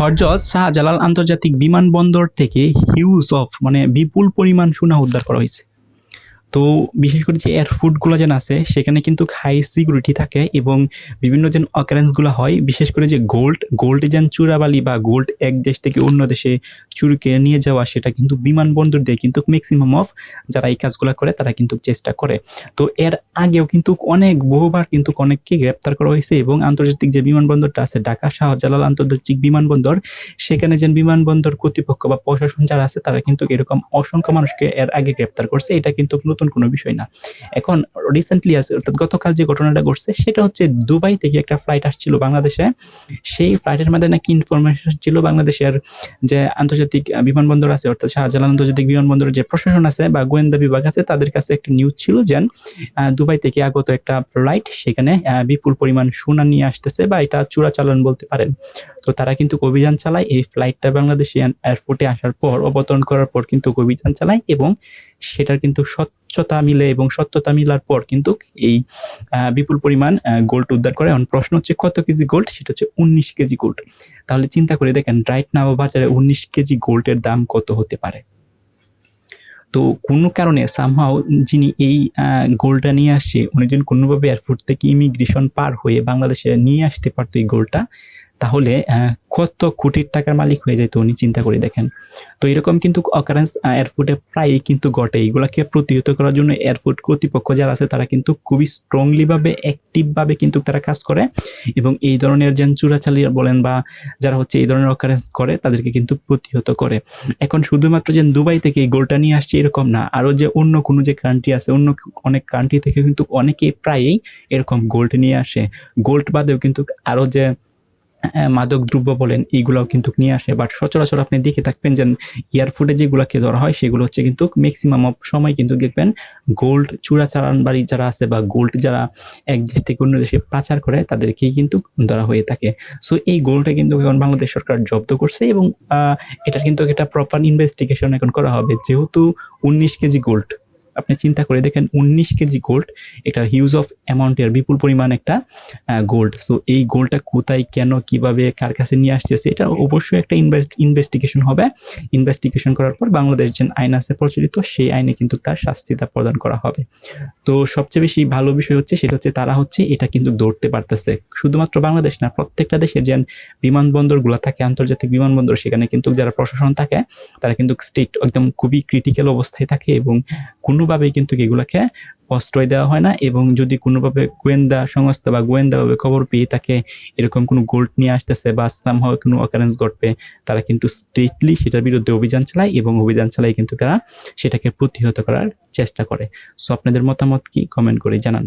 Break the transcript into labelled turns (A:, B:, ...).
A: হজরত শাহজালাল আন্তর্জাতিক বিমানবন্দর থেকে বিপুল পরিমাণ সোনা উদ্ধার করা হয়েছে। তো বিশেষ করে যে এয়ারপোর্টগুলো যেন আছে সেখানে কিন্তু হাই সিকিউরিটি থাকে এবং বিভিন্ন যেন অকারেন্সগুলো হয়, বিশেষ করে যে গোল্ড যেন চোরাবালি বা গোল্ড এক দেশ থেকে অন্য দেশে চুরি করে নিয়ে যাওয়া, সেটা কিন্তু বিমানবন্দর দিয়ে কিন্তু ম্যাক্সিমাম অফ যারা এই কাজগুলো করে তারা কিন্তু চেষ্টা করে। তো এর আগেও কিন্তু বহুবার কিন্তু অনেককে গ্রেপ্তার করা হয়েছে এবং আন্তর্জাতিক যে বিমানবন্দরটা আছে ঢাকা শাহজালাল আন্তর্জাতিক বিমানবন্দর, সেখানে যেন বিমানবন্দর কর্তৃপক্ষ বা প্রশাসন যারা আছে তারা কিন্তু এরকম অসংখ্য মানুষকে এর আগে গ্রেপ্তার করছে। এটা কিন্তু নতুন কোনো বিষয় না। এখন রিসেন্টলি আছে, অর্থাৎ গতকাল যে ঘটনাটা ঘটছে সেটা হচ্ছে দুবাই থেকে একটা ফ্লাইট আসছিল বাংলাদেশে। সেই ফ্লাইটের মধ্যে নাকি ইনফরমেশন ছিল বাংলাদেশের যে আন্তর্জাতিক বিমানবন্দর আছে, অর্থাৎ শাহজালাল আন্তর্জাতিক বিমানবন্দরের যে প্রশাসন আছে বা গোয়েন্দা বিভাগ আছে তাদের কাছে একটা নিউজ ছিল যে দুবাই থেকে আগত একটা ফ্লাইট সেখানে বিপুল পরিমাণ সোনা নিয়ে আসতেছে বা এটা চোরাচালান বলতে পারেন। তো তারা কিন্তু অভিযান চালায়। এই ফ্লাইটটা বাংলাদেশি এয়ারপোর্টে আসার পর, অবতরণ করার পর কিন্তু অভিযান চালায় এবং সেটার কিন্তু স্বচ্ছতা মিলে এবং সত্যতা মিলার পর কিন্তু এই বিপুল পরিমাণ গোল্ড উদ্ধার করে। এখন প্রশ্ন হচ্ছে কত কেজি গোল্ড? সেটা হচ্ছে 19 কেজি গোল্ড। তাহলে চিন্তা করে দেখেন রাইট নাও বাজারে 19 কেজি গোল্ডের দাম কত হতে পারে। তো কোনো কারণে সামহাও যিনি এই গোল্ডটা নিয়ে আসছে উনি যদি কোনোভাবে এয়ারপোর্ট থেকে ইমিগ্রেশন পার হয়ে বাংলাদেশে নিয়ে আসতে পারতো এই গোল্ডটা, তাহলে কত কোটির টাকার মালিক হয়ে যেত উনি, চিন্তা করে দেখেন। তো এরকম কিন্তু অকারেন্স এয়ারপোর্টে প্রায়ই কিন্তু ঘটে। এইগুলাকে প্রতিহত করার জন্য এয়ারপোর্ট কর্তৃপক্ষ যারা আছে তারা কিন্তু খুবই স্ট্রংলিভাবে অ্যাক্টিভভাবে কিন্তু তারা কাজ করে এবং এই ধরনের যেন চোরাচালিয়া বলেন বা যারা হচ্ছে এই ধরনের অকারেন্স করে তাদেরকে কিন্তু প্রতিহত করে। এখন শুধুমাত্র যে দুবাই থেকে এই গোল্ডটা নিয়ে আসছে এরকম না, আরও যে অন্য কোনো যে কান্ট্রি আছে, অন্য অনেক কান্ট্রি থেকে কিন্তু অনেকে প্রায়ই এরকম গোল্ড নিয়ে আসে। গোল্ড বাদেও কিন্তু আরও যে মাদক দ্রব্য বলেন এইগুলাও কিন্তু নিয়ে আসে। বাট সচরাচর আপনি দেখে থাকবেন যে এয়ারপোর্টে যেগুলোকে ধরা হয় সেগুলো হচ্ছে কিন্তু ম্যাক্সিমাম অফ সময় কিন্তু দেখবেন গোল্ড চোরাচালানবাড়ি যারা আছে বা গোল্ড যারা এক দেশ থেকে অন্য দেশে পাচার করে তাদেরকেই কিন্তু ধরা হয়ে থাকে। সো এই গোল্ডটা কিন্তু এখন বাংলাদেশ সরকার জব্দ করছে এবং এটার কিন্তু একটা প্রপার ইনভেস্টিগেশন এখন করা হবে। যেহেতু 19 কেজি গোল্ড, আপনি চিন্তা করে দেখেন 19 কেজি গোল্ড, এটা হিউজ অফ অ্যামাউন্টের বিপুল পরিমাণ একটা গোল্ড। সো এই গোল্ডটা কোথায়, কেন, কিভাবে, কার কাছে নিয়ে আসতেছে, এটা অবশ্যই একটা ইনভেস্টিগেশন হবে। ইনভেস্টিগেশন করার পর বাংলাদেশ যে আইন আছে প্রচলিত সেই আইনে কিন্তু তার শাস্তিটা প্রদান করা হবে। তো সবচেয়ে বেশি ভালো বিষয় হচ্ছে সেটা হচ্ছে তারা হচ্ছে এটা কিন্তু ধরতে পারতেছে। শুধুমাত্র বাংলাদেশ না, প্রত্যেকটা দেশের যে বিমানবন্দরগুলো থাকে, আন্তর্জাতিক বিমানবন্দর, সেখানে কিন্তু যারা প্রশাসন থাকে তারা কিন্তু স্ট্রিক্ট, একদম খুবই ক্রিটিক্যাল অবস্থায় থাকে এবং কোনোভাবেই কিন্তু এগুলাকে প্রশ্রয় দেওয়া হয় না। এবং যদি কোনোভাবে গোয়েন্দা সংস্থা বা গোয়েন্দাভাবে খবর পেয়ে থাকে এরকম কোনো গোল্ড নিয়ে আসতেছে বা সামহাও কোনো অকারেন্স ঘটবে, তারা কিন্তু স্ট্রিক্টলি সেটার বিরুদ্ধে অভিযান চালায় এবং অভিযান চালায় কিন্তু তারা সেটাকে প্রতিহত করার চেষ্টা করে। সো আপনাদের মতামত কি? কমেন্ট করে জানান।